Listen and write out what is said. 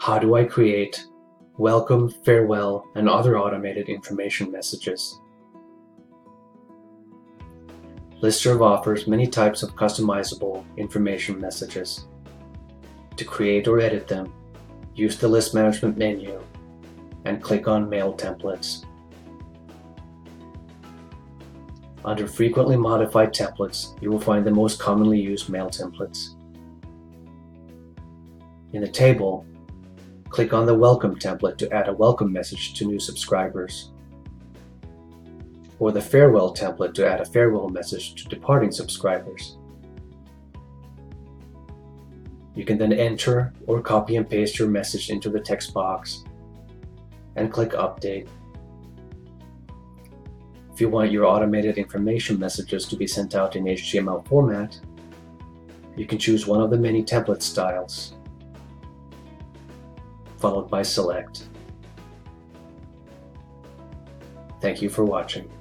How do I create welcome, farewell, and other automated information messages? LISTSERV offers many types of customizable information messages. To create or edit them, use the List Management menu and click on Mail Templates. Under Frequently Modified Templates, you will find the most commonly used mail templates. In the table, click on the Welcome template to add a welcome message to new subscribers, or the Farewell template to add a farewell message to departing subscribers. You can then enter or copy and paste your message into the text box and click Update. If you want your automated information messages to be sent out in HTML format, you can choose one of the many template styles, followed by Select. Thank you for watching.